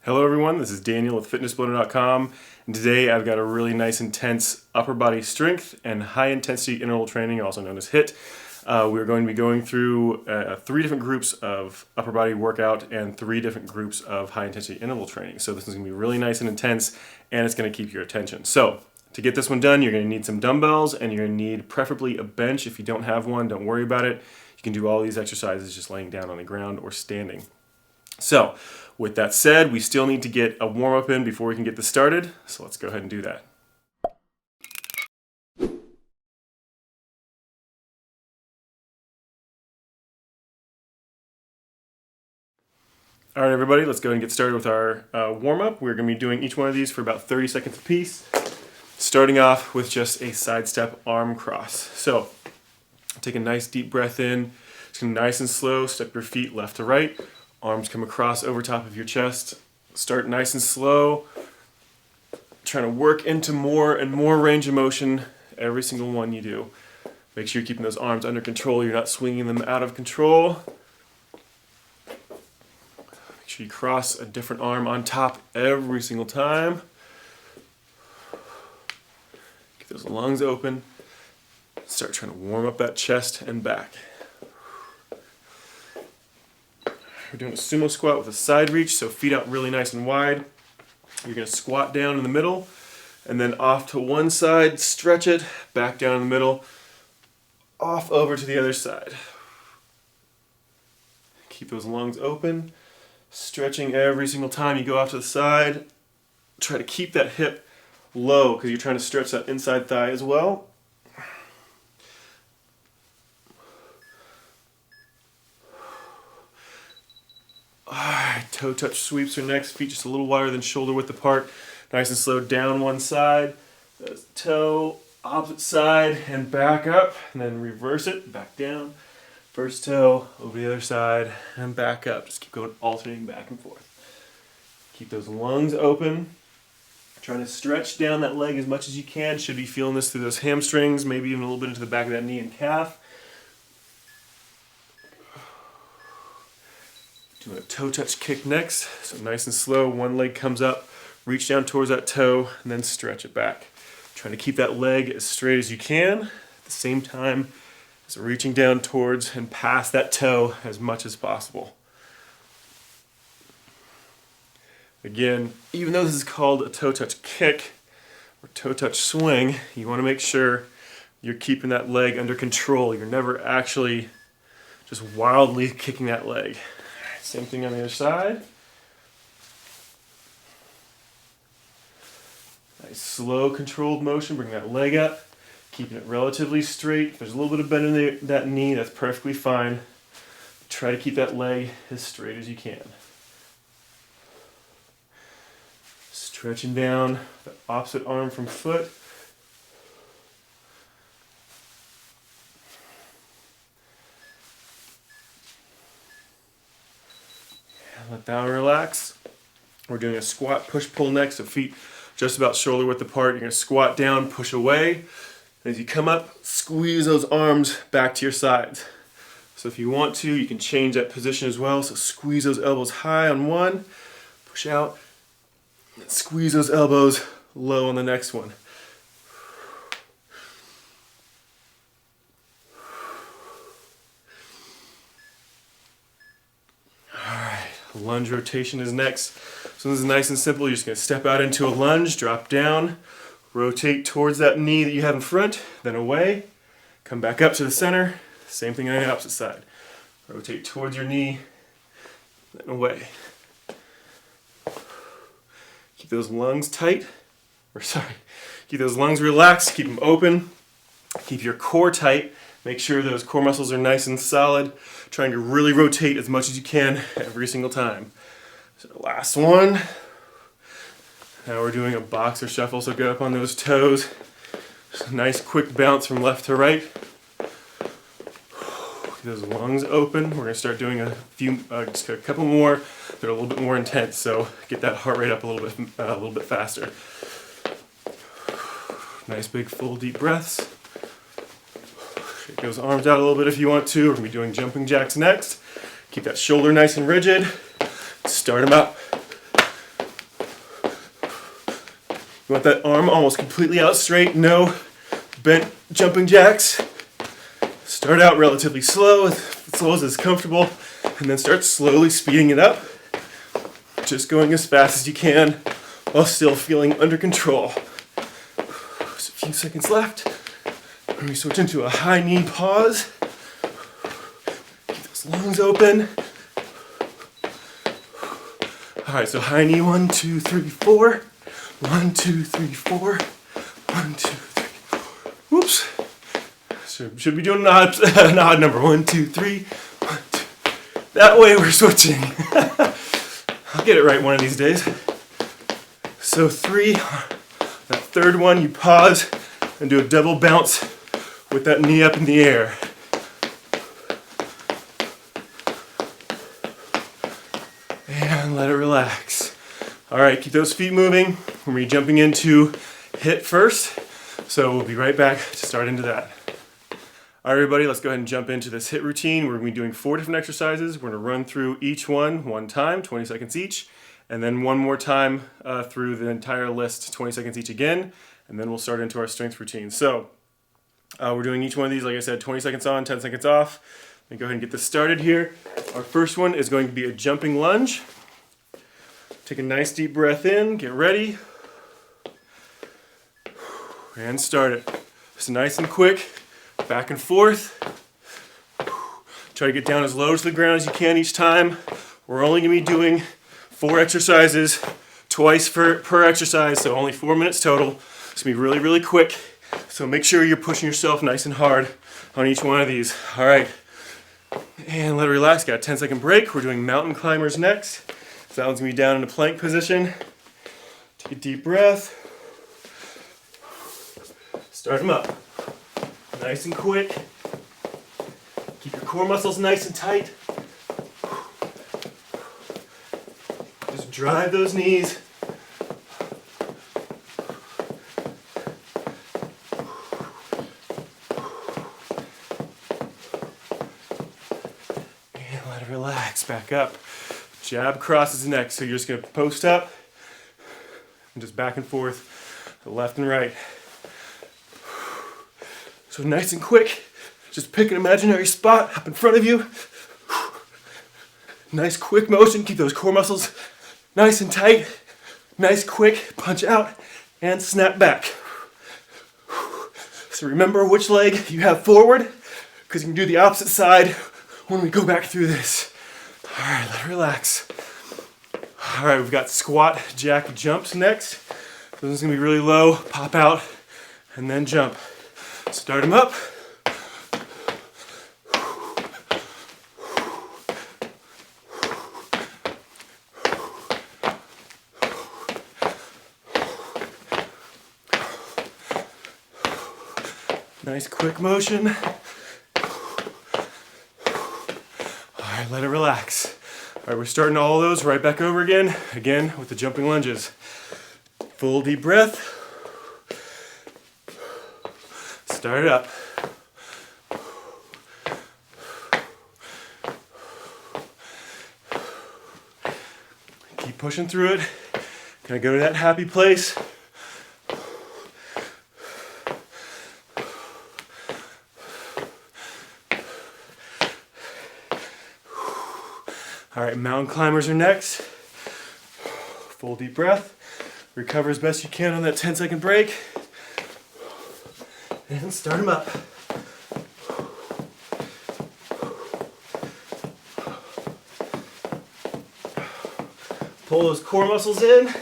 Hello everyone, this is Daniel with fitnessblender.com, and today I've got a really nice intense upper body strength and high intensity interval training, also known as HIIT. We're going to be going through 3 different groups of upper body workout and 3 different groups of high intensity interval training. So this is going to be really nice and intense, and it's going to keep your attention. So to get this one done, you're going to need some dumbbells, and you're going to need preferably a bench. If you don't have one, don't worry about it. You can do all these exercises just laying down on the ground or standing. So, with that said, we still need to get a warm-up in before we can get this started, so let's go ahead and do that. All right, everybody, let's go ahead and get started with our warm-up. We're going to be doing each one of these for about 30 seconds apiece, starting off with just a side step arm cross. So, take a nice deep breath in, just nice and slow, step your feet left to right. Arms come across over top of your chest. Start nice and slow. Trying to work into more and more range of motion every single one you do. Make sure you're keeping those arms under control. You're not swinging them out of control. Make sure you cross a different arm on top every single time. Get those lungs open. Start trying to warm up that chest and back. We're doing a sumo squat with a side reach, so feet out really nice and wide. You're going to squat down in the middle, and then off to one side, stretch it, back down in the middle, off over to the other side. Keep those lungs open, stretching every single time you go off to the side. Try to keep that hip low, because you're trying to stretch that inside thigh as well. Alright, toe touch sweeps are next. Feet just a little wider than shoulder width apart. Nice and slow down one side. There's the toe, opposite side, and back up. And then reverse it, back down. First toe, over the other side, and back up. Just keep going, alternating back and forth. Keep those lungs open. Trying to stretch down that leg as much as you can. Should be feeling this through those hamstrings, maybe even a little bit into the back of that knee and calf. Doing a toe touch kick next, so nice and slow, one leg comes up, reach down towards that toe, and then stretch it back. Trying to keep that leg as straight as you can, at the same time as reaching down towards and past that toe as much as possible. Again, even though this is called a toe touch kick, or toe touch swing, you want to make sure you're keeping that leg under control. You're never actually just wildly kicking that leg. Same thing on the other side. Nice slow controlled motion, bring that leg up, keeping it relatively straight. If there's a little bit of bend in that knee, that's perfectly fine. Try to keep that leg as straight as you can. Stretching down the opposite arm from foot. Let that relax. We're doing a squat push-pull next, so feet just about shoulder width apart. You're going to squat down, push away. As you come up, squeeze those arms back to your sides. So if you want to, you can change that position as well. So squeeze those elbows high on one, push out, and squeeze those elbows low on the next one. Lunge rotation is next. So this is nice and simple. You're just going to step out into a lunge, drop down, rotate towards that knee that you have in front, then away, come back up to the center, same thing on the opposite side. Rotate towards your knee, then away. Keep those lungs tight, keep those lungs relaxed, keep them open, keep your core tight. Make sure those core muscles are nice and solid, trying to really rotate as much as you can every single time. So the last one. Now we're doing a boxer shuffle, so get up on those toes. Just a nice quick bounce from left to right. Get those lungs open. We're going to start doing just a couple more. They're a little bit more intense, so get that heart rate up a little bit faster. Nice big full deep breaths. Shake those arms out a little bit if you want to. We're going to be doing jumping jacks next. Keep that shoulder nice and rigid. Start them up. You want that arm almost completely out straight, no bent jumping jacks. Start out relatively slow, as slow as is comfortable, and then start slowly speeding it up. Just going as fast as you can while still feeling under control. Just a few seconds left. When we switch into a high knee pause. Keep those lungs open. Alright, so high knee, 1, 2, 3, 4. 1, 2, 3, 4. 1, 2, 3, 4. Whoops. So should be doing an odd number. 1, 2, 3. 1, 2. That way we're switching. I'll get it right one of these days. So 3, that third one you pause and do a double bounce with that knee up in the air. And let it relax. All right, keep those feet moving. We're gonna be jumping into HIIT first. So we'll be right back to start into that. All right, everybody, let's go ahead and jump into this HIIT routine. We're gonna be doing 4 different exercises. We're gonna run through each one time, 20 seconds each, and then one more time through the entire list, 20 seconds each again, and then we'll start into our strength routine. So we're doing each one of these, like I said, 20 seconds on, 10 seconds off. Let me go ahead and get this started here. Our first one is going to be a jumping lunge. Take a nice deep breath in, get ready, and start it. Just nice and quick, back and forth. Try to get down as low to the ground as you can each time. We're only going to be doing 4 exercises, twice per exercise, so only 4 minutes total. It's going to be really, really quick, so make sure you're pushing yourself nice and hard on each one of these. All right, and let it relax. Got a 10-second break. We're doing mountain climbers next. So that one's going to be down in a plank position. Take a deep breath. Start them up. Nice and quick. Keep your core muscles nice and tight. Just drive those knees. And let it relax. Back up. Jab crosses next. So you're just going to post up and just back and forth, left and right. So nice and quick, just pick an imaginary spot up in front of you. Nice quick motion, keep those core muscles nice and tight. Nice quick, punch out and snap back. So remember which leg you have forward, because you can do the opposite side when we go back through this. All right, let it relax. All right, we've got squat jack jumps next. So this is gonna be really low, pop out, and then jump. Start them up. Nice quick motion. All right, let it relax. All right, we're starting all of those right back over again with the jumping lunges. Full deep breath. Start it up. Keep pushing through it. Gonna go to that happy place. All right, mountain climbers are next. Full deep breath. Recover as best you can on that 10-second break. And start them up. Pull those core muscles in.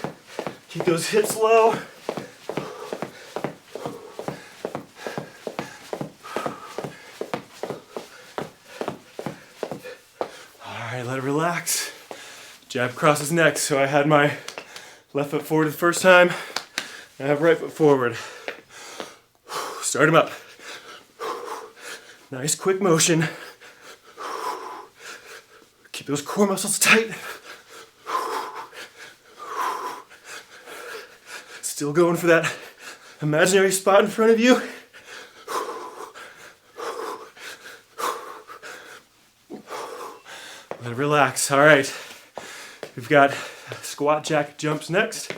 Keep those hips low. Alright, let it relax. Jab crosses next. So I had my left foot forward the first time. I have right foot forward. Start them up. Nice quick motion. Keep those core muscles tight. Still going for that imaginary spot in front of you. Let it relax. All right. We've got squat jack jumps next.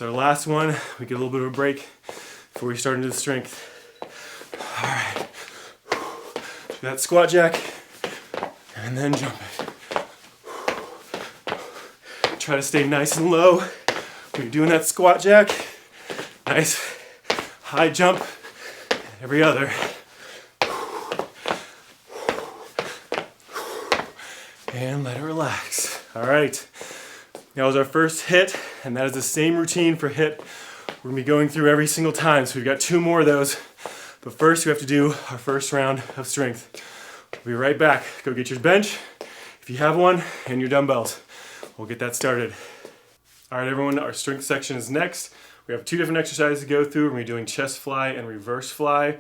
It's our last one. We get a little bit of a break before we start into the strength. All right. Do that squat jack and then jump it. Try to stay nice and low when you're doing that squat jack. Nice high jump every other. And let it relax. All right. That was our first HIIT, and that is the same routine for HIIT. We're gonna be going through every single time, so we've got 2 more of those. But first, we have to do our first round of strength. We'll be right back. Go get your bench, if you have one, and your dumbbells. We'll get that started. All right, everyone, our strength section is next. We have 2 different exercises to go through. We're gonna be doing chest fly and reverse fly.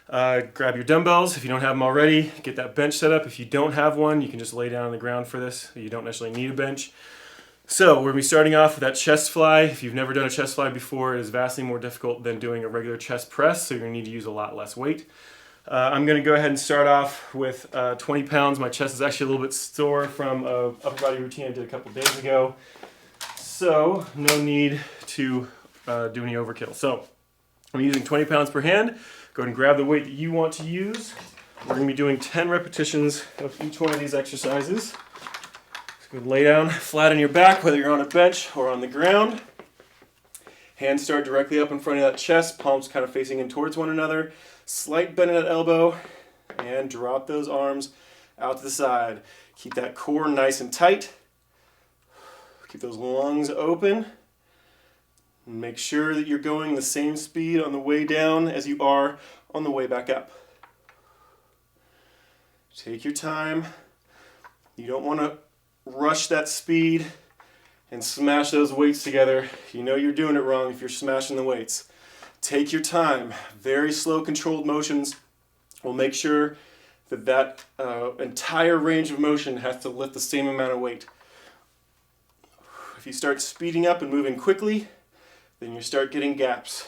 Grab your dumbbells if you don't have them already. Get that bench set up. If you don't have one, you can just lay down on the ground for this. You don't necessarily need a bench. So we're going to be starting off with that chest fly. If you've never done a chest fly before, it is vastly more difficult than doing a regular chest press, so you're going to need to use a lot less weight. I'm going to go ahead and start off with 20 pounds. My chest is actually a little bit sore from an upper body routine I did a couple days ago. So no need to do any overkill. So I'm using 20 pounds per hand. Go ahead and grab the weight that you want to use. We're going to be doing 10 repetitions of each one of these exercises. So go ahead and lay down flat on your back, whether you're on a bench or on the ground. Hands start directly up in front of that chest, palms kind of facing in towards one another. Slight bend in that elbow, and drop those arms out to the side. Keep that core nice and tight. Keep those lungs open. Make sure that you're going the same speed on the way down as you are on the way back up. Take your time. You don't want to rush that speed and smash those weights together. You know you're doing it wrong if you're smashing the weights. Take your time. Very slow, controlled motions will make sure that that entire range of motion has to lift the same amount of weight. If you start speeding up and moving quickly, then you start getting gaps.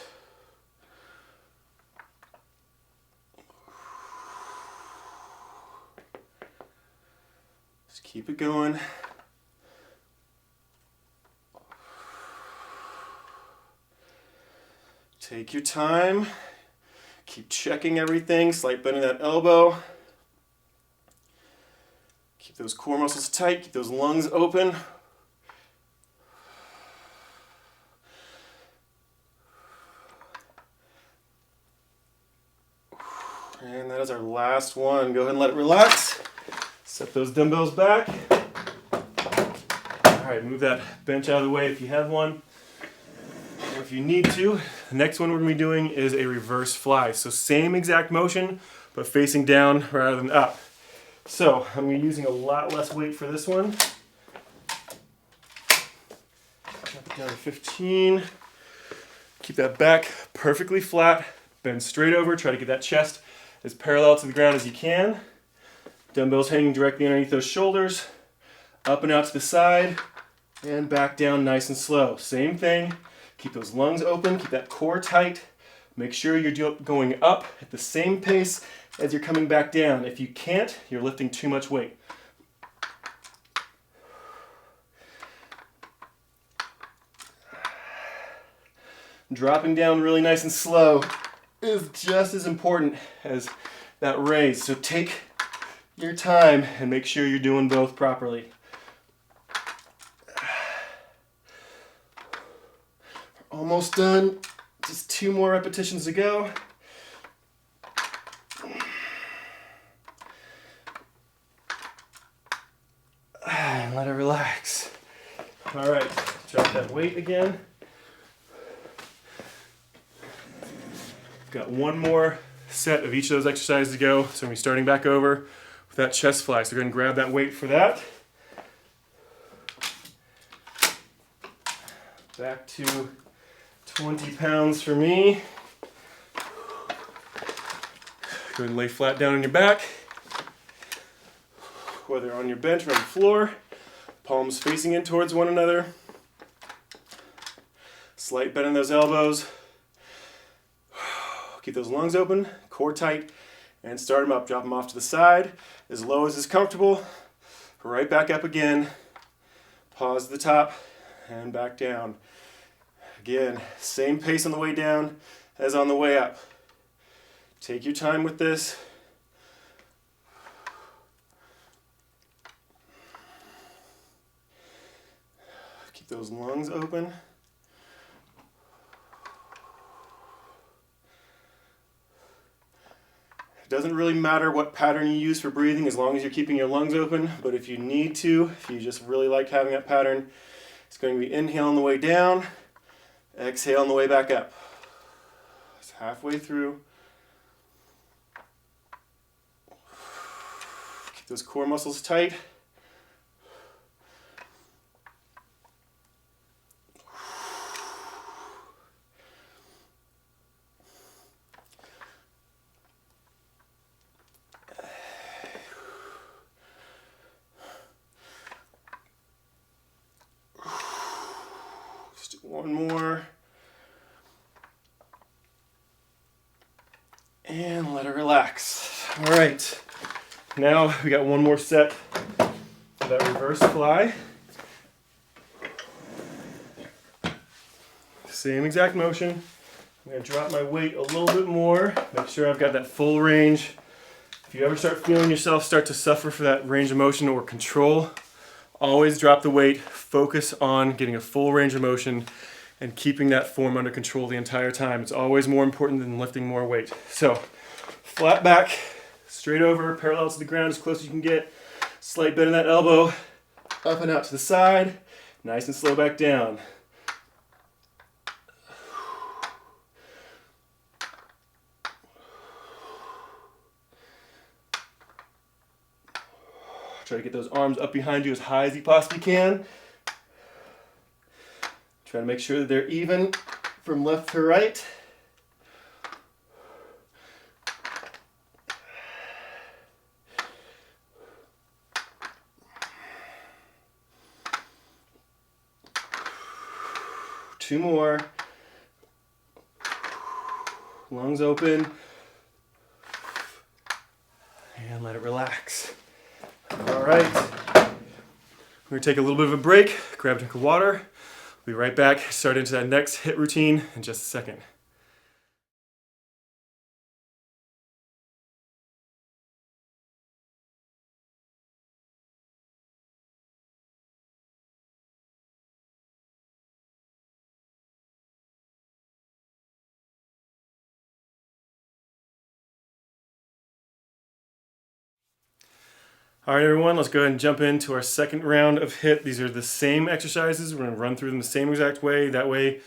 Just keep it going. Take your time. Keep checking everything. Slight bend in that elbow. Keep those core muscles tight. Keep those lungs open. And that is our last one. Go ahead and let it relax. Set those dumbbells back. All right, move that bench out of the way if you have one, or if you need to. The next one we're going to be doing is a reverse fly. So same exact motion, but facing down rather than up. So I'm going to be using a lot less weight for this one. Drop it down to 15. Keep that back perfectly flat. Bend straight over. Try to get that chest as parallel to the ground as you can. Dumbbells hanging directly underneath those shoulders. Up and out to the side. And back down nice and slow. Same thing. Keep those lungs open. Keep that core tight. Make sure you're going up at the same pace as you're coming back down. If you can't, you're lifting too much weight. Dropping down really nice and slow is just as important as that raise. So take your time and make sure you're doing both properly. Almost done. Just 2 more repetitions to go. And let it relax. All right, drop that weight again. Got 1 more set of each of those exercises to go. So we're going to be starting back over with that chest fly. So we're going to grab that weight for that. Back to 20 pounds for me. Go ahead and lay flat down on your back. Whether on your bench or on the floor. Palms facing in towards one another. Slight bend in those elbows. Keep those lungs open, core tight, and start them up. Drop them off to the side, as low as is comfortable. Right back up again. Pause at the top, and back down. Again, same pace on the way down as on the way up. Take your time with this. Keep those lungs open. It doesn't really matter what pattern you use for breathing as long as you're keeping your lungs open, but if you need to, if you just really like having that pattern, it's going to be inhale on the way down, exhale on the way back up. It's halfway through. Keep those core muscles tight. One more. And let it relax. All right. Now we got one more set of that reverse fly. Same exact motion. I'm going to drop my weight a little bit more. Make sure I've got that full range. If you ever start feeling yourself start to suffer for that range of motion or control, always drop the weight. Focus on getting a full range of motion and keeping that form under control the entire time. It's always more important than lifting more weight. So, flat back, straight over, parallel to the ground as close as you can get. Slight bend in that elbow, up and out to the side. Nice and slow back down. Try to get those arms up behind you as high as you possibly can. Try to make sure that they're even from left to right. Two more. Lungs open. And let it relax. All right. We're going to take a little bit of a break, grab a drink of water. We'll be right back, start into that next HIIT routine in just a second. All right, everyone, let's go ahead and jump into our second round of HIIT. These are the same exercises. We're going to run through them the same exact way. That way,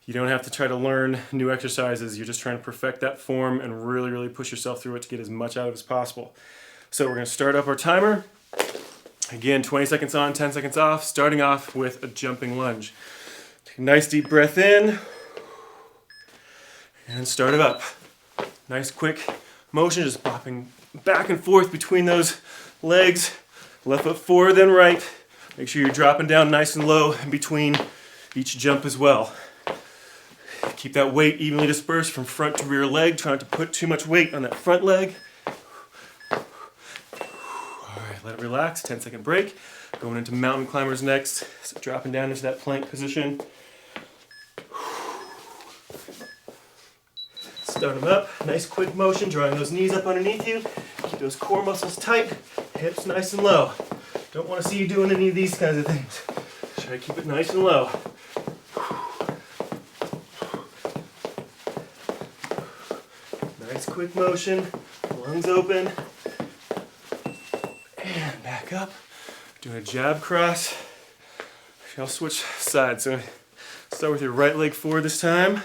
you don't have to try to learn new exercises. You're just trying to perfect that form and really, really push yourself through it to get as much out of it as possible. So we're going to start up our timer. Again, 20 seconds on, 10 seconds off, starting off with a jumping lunge. Take a nice deep breath in and start it up. Nice quick motion, just bopping back and forth between those legs, left foot forward then right. Make sure you're dropping down nice and low in between each jump as well. Keep that weight evenly dispersed from front to rear leg. Try not to put too much weight on that front leg. All right, let it relax. 10-second break. Going into mountain climbers next. So dropping down into that plank position. Start them up. Nice quick motion, drawing those knees up underneath you. Keep those core muscles tight. Hips nice and low. Don't want to see you doing any of these kinds of things. Try to keep it nice and low. Nice quick motion. Lungs open. And back up. Doing a jab cross. I'll switch sides. So start with your right leg forward this time.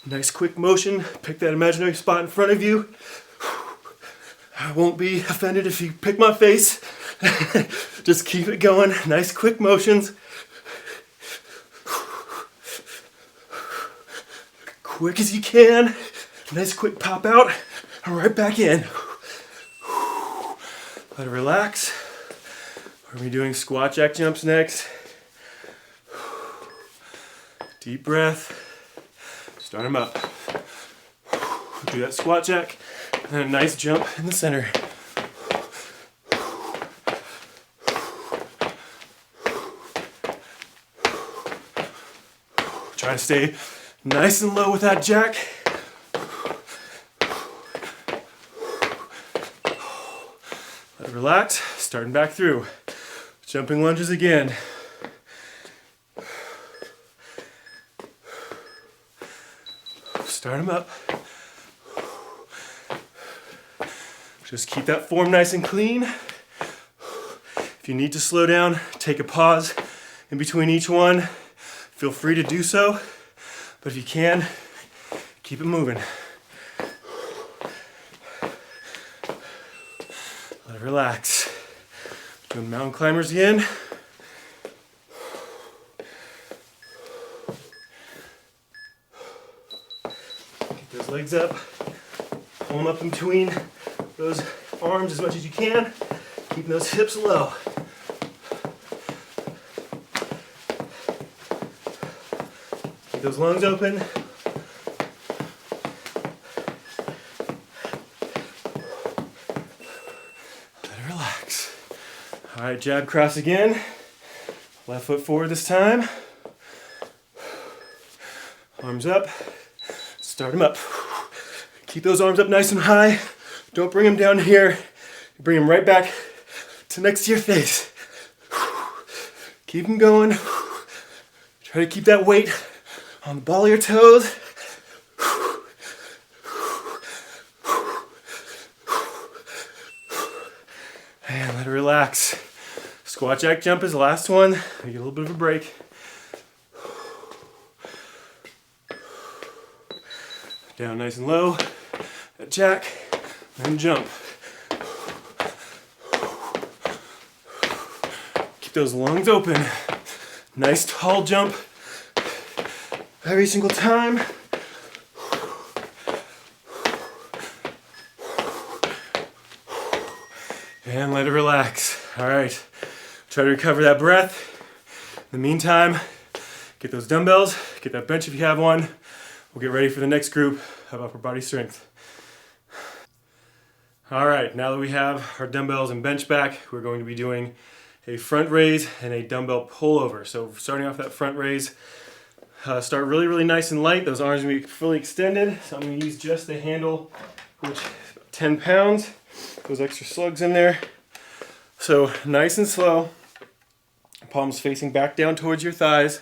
Nice quick motion. Pick that imaginary spot in front of you. I won't be offended if you pick my face. Just keep it going. Nice quick motions. Quick as you can. Nice quick pop out. And right back in. Let it relax. We're going to be doing squat jack jumps next. Deep breath. Start them up. Do that squat jack. And a nice jump in the center. Try to stay nice and low with that jack. Let it relax, starting back through. Jumping lunges again. Start them up. Just keep that form nice and clean. If you need to slow down, take a pause in between each one. Feel free to do so, but if you can, keep it moving. Let it relax. Doing mountain climbers again. Get those legs up. Pull them up in between those arms as much as you can. Keeping those hips low. Keep those lungs open. Let it relax. All right, jab cross again. Left foot forward this time. Arms up. Start them up. Keep those arms up nice and high. Don't bring them down here. Bring them right back to next to your face. Keep them going. Try to keep that weight on the ball of your toes. And let it relax. Squat jack jump is the last one. You get a little bit of a break. Down nice and low. That jack, and jump. Keep those lungs open. Nice tall jump every single time. And let it relax. All right, try to recover that breath. In the meantime, get those dumbbells, get that bench if you have one. We'll get ready for the next group of upper body strength. All right, now that we have our dumbbells and bench back, we're going to be doing a front raise and a dumbbell pullover. So starting off that front raise, start really, really nice and light. Those arms are going to be fully extended. So I'm going to use just the handle, which is 10 pounds. Those extra slugs in there. So nice and slow. Palms facing back down towards your thighs.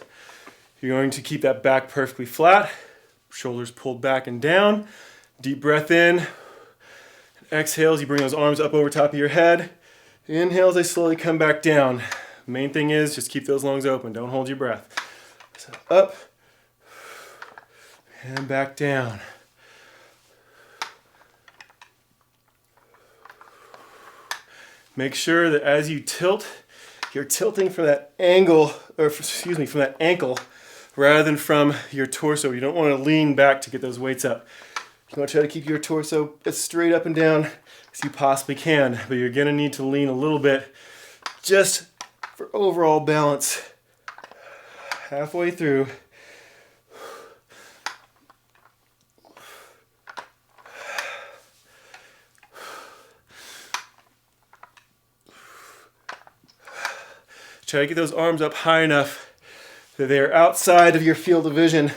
You're going to keep that back perfectly flat. Shoulders pulled back and down. Deep breath in. Exhales, you bring those arms up over top of your head. Inhales, they slowly come back down. Main thing is just keep those lungs open. Don't hold your breath. So up and back down. Make sure that as you tilt, you're tilting from that angle, or from that ankle, rather than from your torso. You don't want to lean back to get those weights up. You want to try to keep your torso as straight up and down as you possibly can, but you're going to need to lean a little bit just for overall balance. Halfway through. Try to get those arms up high enough that they are outside of your field of vision.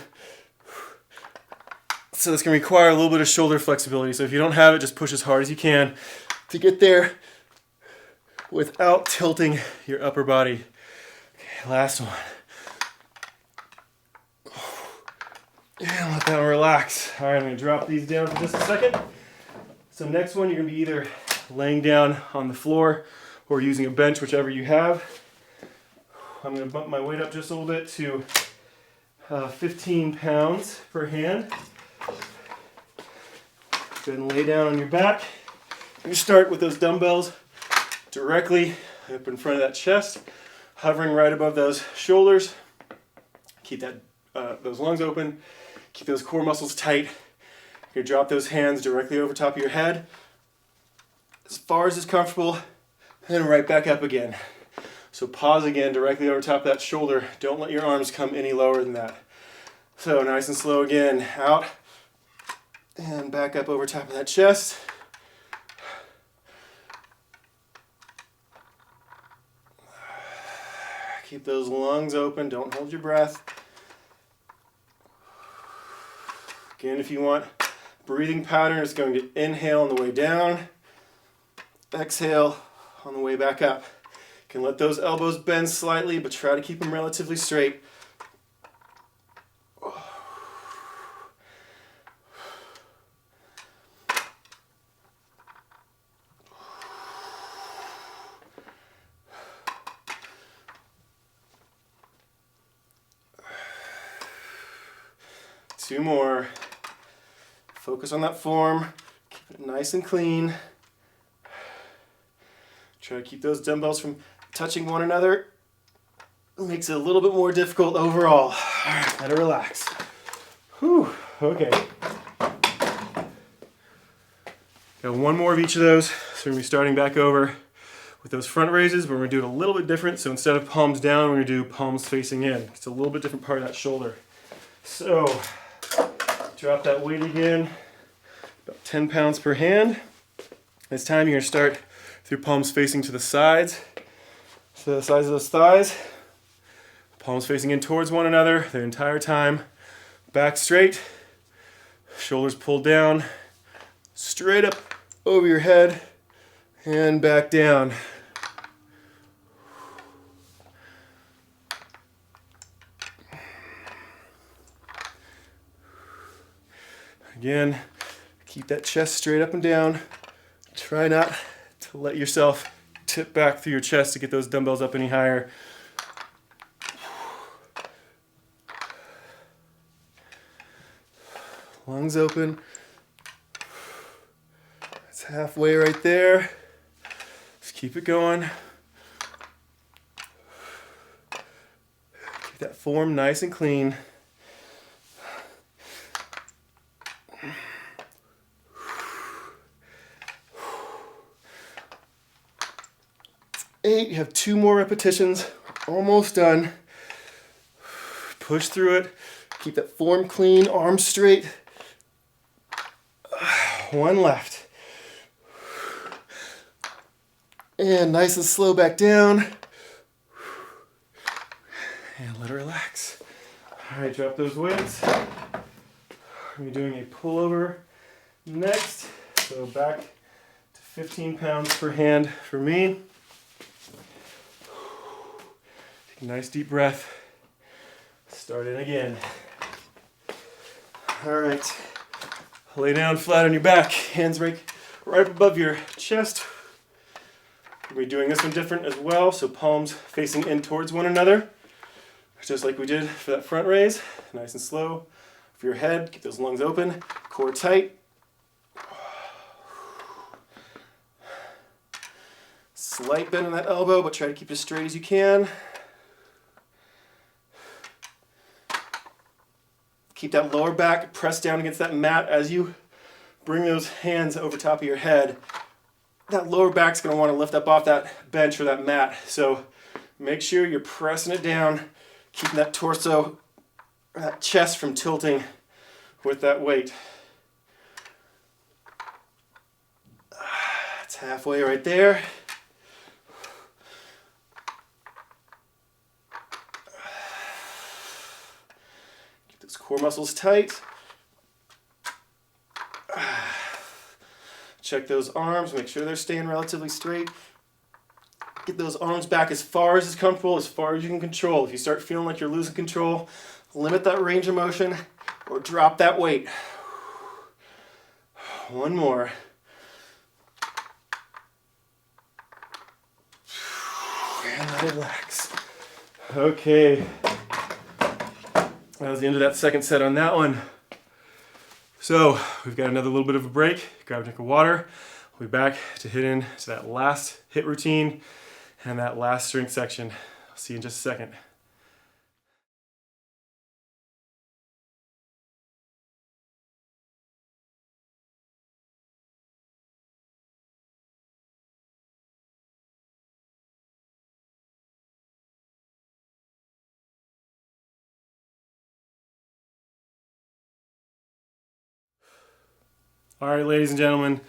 So this can require a little bit of shoulder flexibility. So if you don't have it, just push as hard as you can to get there without tilting your upper body. Okay, last one. And let that one relax. All right, I'm going to drop these down for just a second. So next one, you're going to be either laying down on the floor or using a bench, whichever you have. I'm going to bump my weight up just a little bit to 15 pounds per hand. Go ahead and lay down on your back. You start with those dumbbells directly up in front of that chest, hovering right above those shoulders. Keep those lungs open. Keep those core muscles tight. You drop those hands directly over top of your head, as far as is comfortable, and then right back up again. So pause again directly over top of that shoulder. Don't let your arms come any lower than that. So nice and slow again, out. And back up over top of that chest. Keep those lungs open, don't hold your breath. Again, if you want breathing pattern, it's going to inhale on the way down, exhale on the way back up. You can let those elbows bend slightly, but try to keep them relatively straight. Two more. Focus on that form. Keep it nice and clean. Try to keep those dumbbells from touching one another. It makes it a little bit more difficult overall. All right, let it relax. Whew, okay. Got one more of each of those. So we're gonna be starting back over with those front raises, but we're gonna do it a little bit different. So instead of palms down, we're gonna do palms facing in. It's a little bit different part of that shoulder. So, drop that weight again, about 10 pounds per hand. This time you're gonna start through palms facing to the sides. So the sides of those thighs, palms facing in towards one another the entire time. Back straight, shoulders pulled down, straight up over your head, and back down. Again, keep that chest straight up and down. Try not to let yourself tip back through your chest to get those dumbbells up any higher. Lungs open. That's halfway right there. Just keep it going. Keep that form nice and clean. You have 2 more repetitions, almost done. Push through it, keep that form clean, arms straight. 1 left. And nice and slow back down. And let it relax. All right, drop those weights. We're gonna be doing a pullover next. So back to 15 pounds per hand for me. Nice deep breath. Start in again. All right. Lay down flat on your back. Hands right up above your chest. We're doing this one different as well. So palms facing in towards one another. Just like we did for that front raise. Nice and slow. For your head, keep those lungs open. Core tight. Slight bend in that elbow, but try to keep it as straight as you can. Keep that lower back pressed down against that mat as you bring those hands over top of your head. That lower back's going to want to lift up off that bench or that mat. So make sure you're pressing it down, keeping that torso, or that chest from tilting with that weight. It's halfway right there. Core muscles tight. Check those arms, make sure they're staying relatively straight. Get those arms back as far as is comfortable, as far as you can control. If you start feeling like you're losing control, limit that range of motion or drop that weight. 1 more. And let it relax. Okay. That was the end of that second set on that one. So we've got another little bit of a break. Grab a drink of water. We'll be back to hit into that last HIIT routine and that last strength section. I'll see you in just a second. All right, ladies and gentlemen,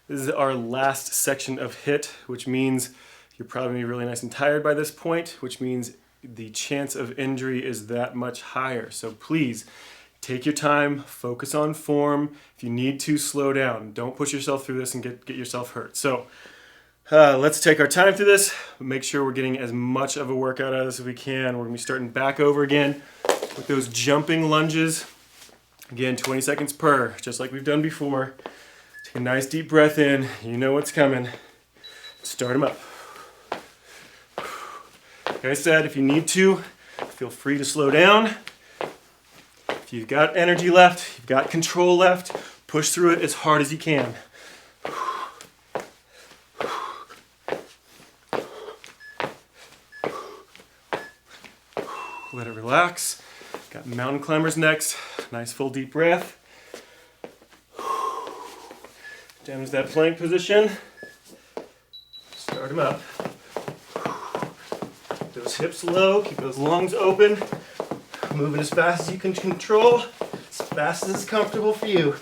this is our last section of HIIT, which means you're probably gonna be really nice and tired by this point, which means the chance of injury is that much higher. So please Take your time, focus on form. If you need to, slow down. Don't push yourself through this and get yourself hurt. So let's take our time through this. Make sure we're getting as much of a workout out of this as we can. We're gonna be starting back over again with those jumping lunges. Again, 20 seconds per, just like we've done before. Take a nice deep breath in. You know what's coming. Start them up. Like I said, if you need to, feel free to slow down. If you've got energy left, you've got control left, push through it as hard as you can. Let it relax. Got mountain climbers next. Nice full deep breath. Down into that plank position. Start them up. Keep those hips low, keep those lungs open. Moving as fast as you can control, as fast as it's comfortable for you.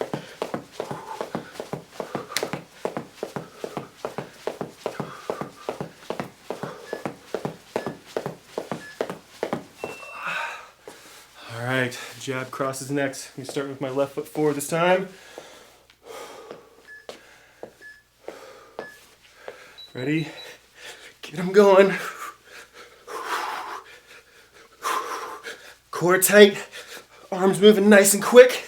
All right, jab crosses next. I'm gonna start with my left foot forward this time. Ready? Get them going. Core tight, arms moving nice and quick.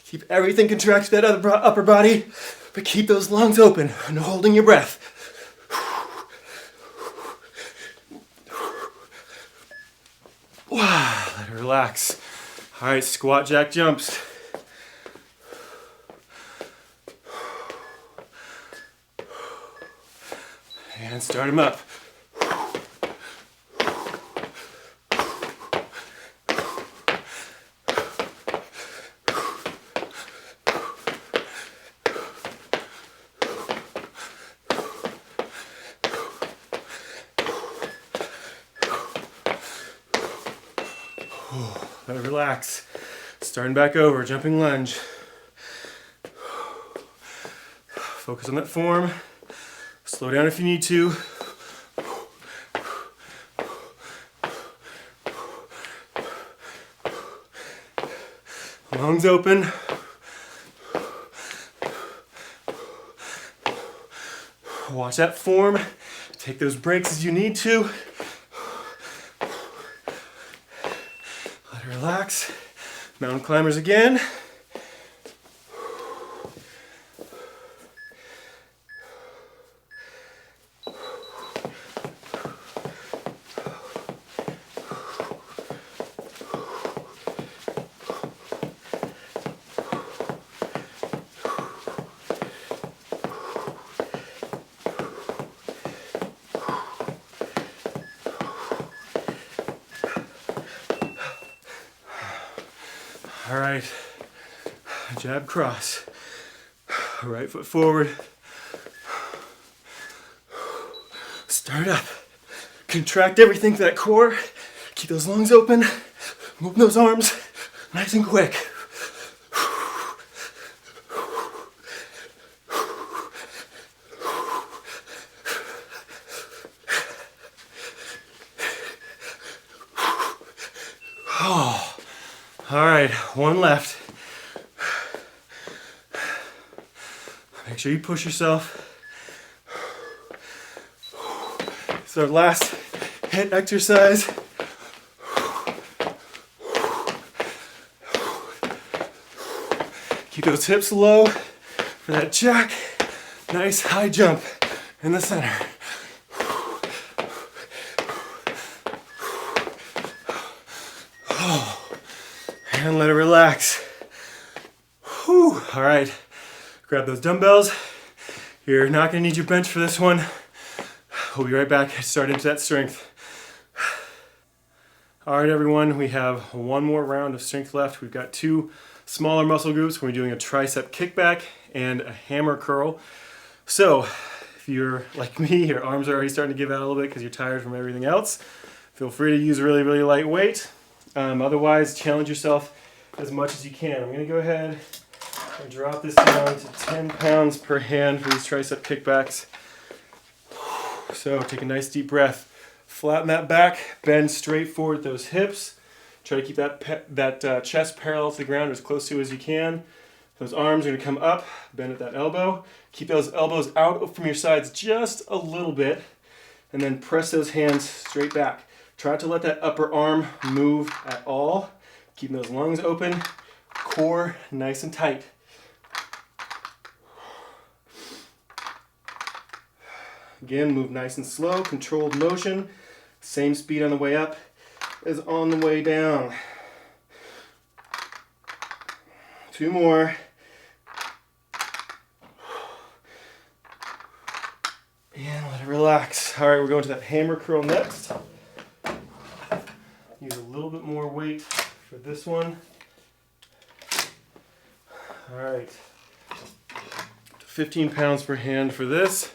Keep everything contracted, that upper body, but keep those lungs open and holding your breath. Wow, let it relax. All right, squat jack jumps. And start them up. Let it relax. Starting back over, jumping lunge. Focus on that form. Slow down if you need to. Lungs open. Watch that form. Take those breaks as you need to. Let it relax. Mountain climbers again. All right, jab cross, right foot forward, start up, contract everything to that core, keep those lungs open, move those arms nice and quick. All right, one left. Make sure you push yourself. It's our last HIIT exercise. Keep those hips low for that jack. Nice high jump in the center. And let it relax. Whew. All right, grab those dumbbells. You're not gonna need your bench for this one. We'll be right back, start into that strength. All right, everyone, we have one more round of strength left. We've got two smaller muscle groups. We're doing a tricep kickback and a hammer curl. So if you're like me, your arms are already starting to give out a little bit because you're tired from everything else, feel free to use really, really light weight. Otherwise, challenge yourself as much as you can. I'm going to go ahead and drop this down to 10 pounds per hand for these tricep kickbacks. So take a nice deep breath. Flatten that back, bend straight forward those hips. Try to keep that chest parallel to the ground as close to as you can. Those arms are going to come up, bend at that elbow. Keep those elbows out from your sides just a little bit, and then press those hands straight back. Try not to let that upper arm move at all. Keeping those lungs open, core nice and tight. Again, move nice and slow, controlled motion. Same speed on the way up as on the way down. 2 more. And let it relax. All right, we're going to that hammer curl next. Use a little bit more weight for this one. All right. 15 pounds per hand for this.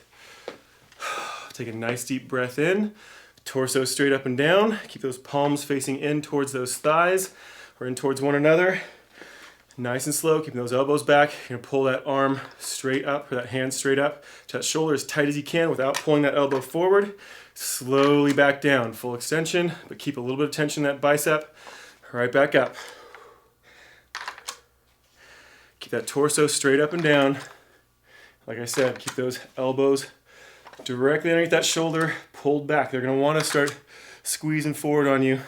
Take a nice deep breath in. Torso straight up and down. Keep those palms facing in towards those thighs or in towards one another. Nice and slow, keeping those elbows back. You're gonna pull that arm straight up, or that hand straight up, to that shoulder as tight as you can without pulling that elbow forward. Slowly back down, full extension, but keep a little bit of tension in that bicep. Right back up. Keep that torso straight up and down. Like I said, keep those elbows directly underneath that shoulder, pulled back. They're gonna wanna start squeezing forward on you.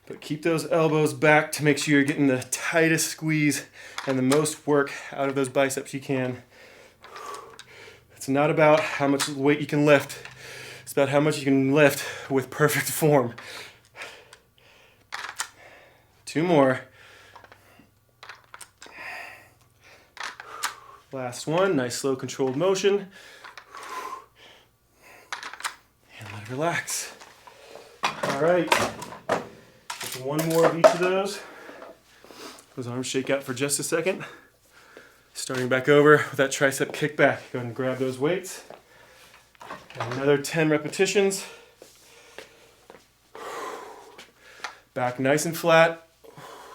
But keep those elbows back to make sure you're getting the tightest squeeze and the most work out of those biceps you can. It's not about how much weight you can lift. It's about how much you can lift with perfect form. 2 more. Last one, nice slow controlled motion. And let it relax. All right. One more of each of those. Those arms shake out for just a second. Starting back over with that tricep kickback. Go ahead and grab those weights. And another 10 repetitions. Back nice and flat.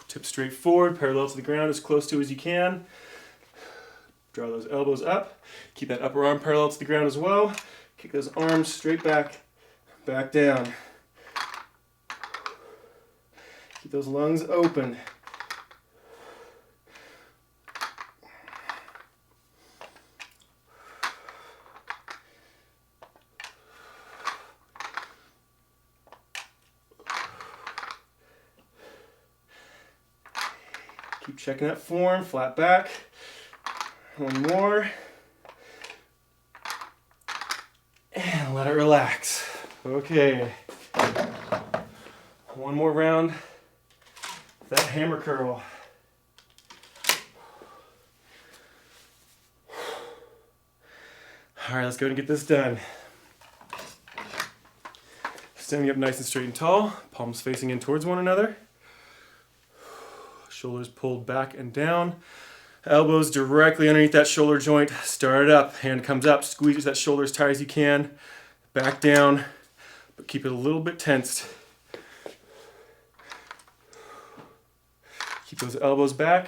Tip straight forward, parallel to the ground as close to as you can. Draw those elbows up. Keep that upper arm parallel to the ground as well. Kick those arms straight back, back down. Keep those lungs open. Keep checking that form, flat back. 1 more. And let it relax. Okay. 1 more round. That hammer curl. All right, let's go ahead and get this done. Standing up nice and straight and tall, palms facing in towards one another. Shoulders pulled back and down. Elbows directly underneath that shoulder joint. Start it up, hand comes up, squeeze that shoulder as tight as you can. Back down, but keep it a little bit tensed. Keep those elbows back.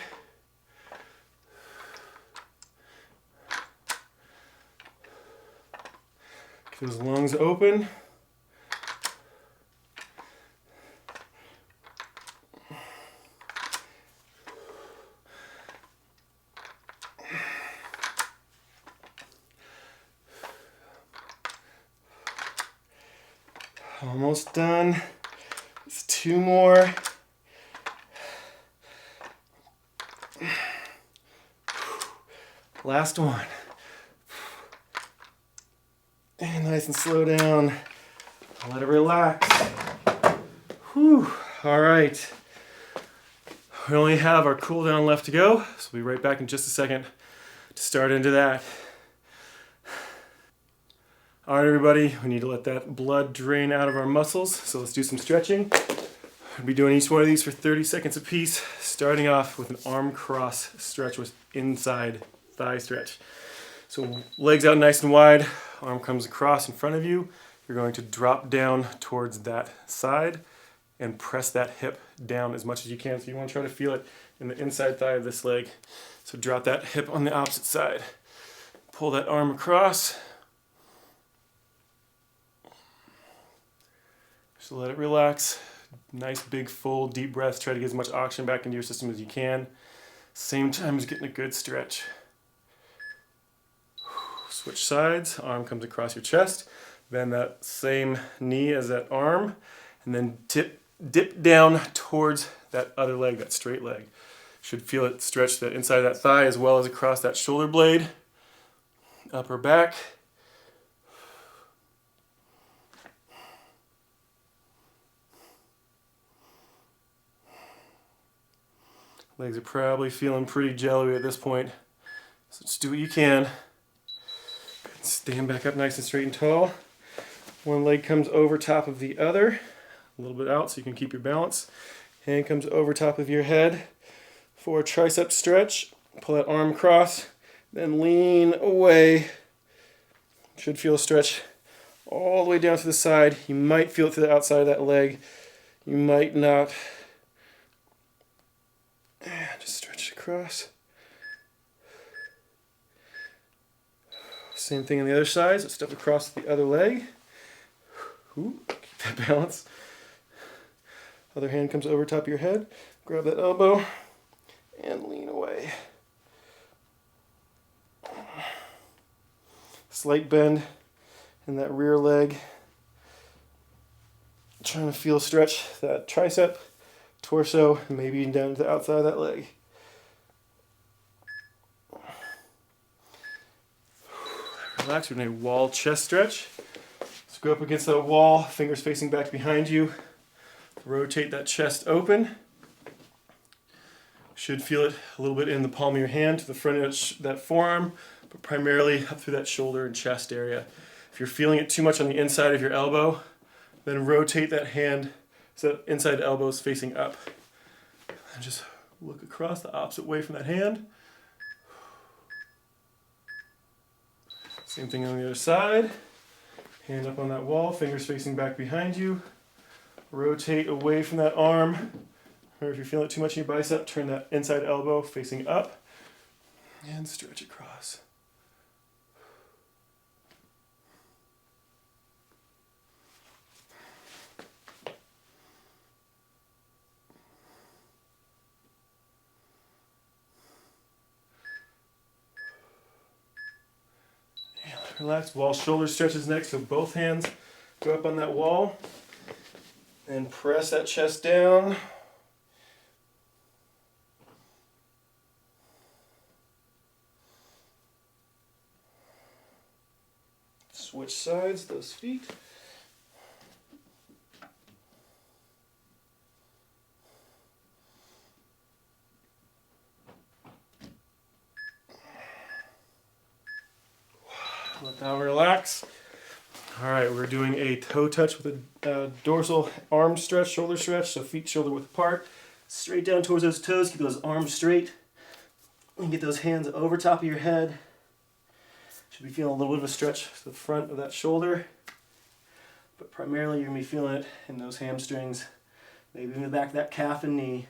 Keep those lungs open. Almost done. It's 2 more. Last one. And nice and slow down. Let it relax. Whew. All right. We only have our cool down left to go, so we'll be right back in just a second to start into that. All right, everybody, we need to let that blood drain out of our muscles, so let's do some stretching. We'll be doing each one of these for 30 seconds apiece, starting off with an arm cross stretch with inside thigh stretch. So legs out nice and wide, arm comes across in front of you. You're going to drop down towards that side and press that hip down as much as you can. So you want to try to feel it in the inside thigh of this leg. So drop that hip on the opposite side. Pull that arm across. So let it relax. Nice, big, full, deep breaths. Try to get as much oxygen back into your system as you can. Same time as getting a good stretch. Switch sides. Arm comes across your chest. Bend that same knee as that arm. And then dip down towards that other leg, that straight leg. Should feel it stretch the inside of that thigh as well as across that shoulder blade. Upper back. Legs are probably feeling pretty jelly at this point. So just do what you can. Stand back up nice and straight and tall. One leg comes over top of the other. A little bit out so you can keep your balance. Hand comes over top of your head for a tricep stretch. Pull that arm across, then lean away. Should feel a stretch all the way down to the side. You might feel it to the outside of that leg. You might not. Just stretch it across. Same thing on the other side. So step across the other leg. Ooh, keep that balance. Other hand comes over top of your head. Grab that elbow and lean away. Slight bend in that rear leg. Trying to feel stretch that tricep, torso, and maybe even down to the outside of that leg. Relax, we're doing a wall chest stretch. So go up against that wall, fingers facing back behind you. Rotate that chest open. Should feel it a little bit in the palm of your hand to the front of that forearm, but primarily up through that shoulder and chest area. If you're feeling it too much on the inside of your elbow, then rotate that hand so that inside elbow is facing up. And just look across the opposite way from that hand. Same thing on the other side. Hand up on that wall, fingers facing back behind you. Rotate away from that arm. Or if you're feeling it too much in your bicep, turn that inside elbow facing up and stretch across. And relax. Wall shoulder stretches next, so both hands go up on that wall and press that chest down. Switch sides, those feet. Let that relax. All right, we're doing a toe touch with a dorsal arm stretch, shoulder stretch, so feet shoulder width apart. Straight down towards those toes, keep those arms straight. And get those hands over top of your head. Should be feeling a little bit of a stretch to the front of that shoulder. But primarily you're going to be feeling it in those hamstrings, maybe in the back of that calf and knee.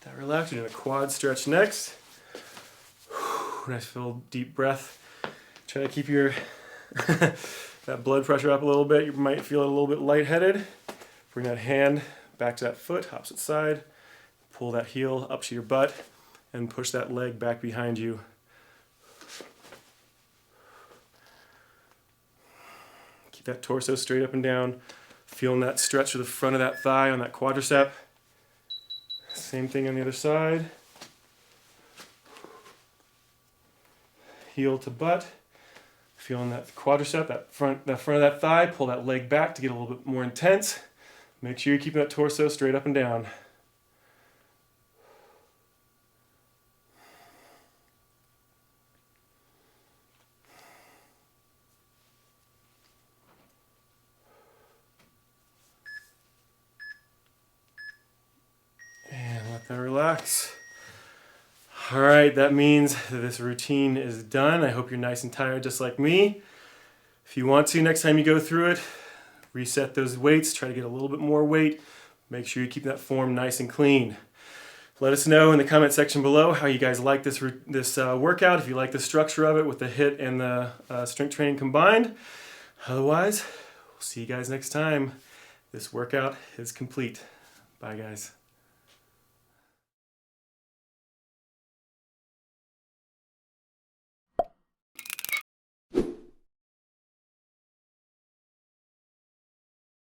That relax, you're doing a quad stretch next. Nice full deep breath. Try to keep your that blood pressure up a little bit. You might feel a little bit lightheaded. Bring that hand back to that foot, opposite side. Pull that heel up to your butt and push that leg back behind you. Keep that torso straight up and down. Feeling that stretch to the front of that thigh on that quadricep. Same thing on the other side. Heel to butt. Feeling that quadricep, that front of that thigh. Pull that leg back to get a little bit more intense. Make sure you're keeping that torso straight up and down. And let that relax. All right, that means that this routine is done. I hope you're nice and tired just like me. If you want to, next time you go through it, reset those weights, try to get a little bit more weight. Make sure you keep that form nice and clean. Let us know in the comment section below how you guys like this workout, if you like the structure of it with the HIIT and the strength training combined. Otherwise, we'll see you guys next time. This workout is complete. Bye, guys.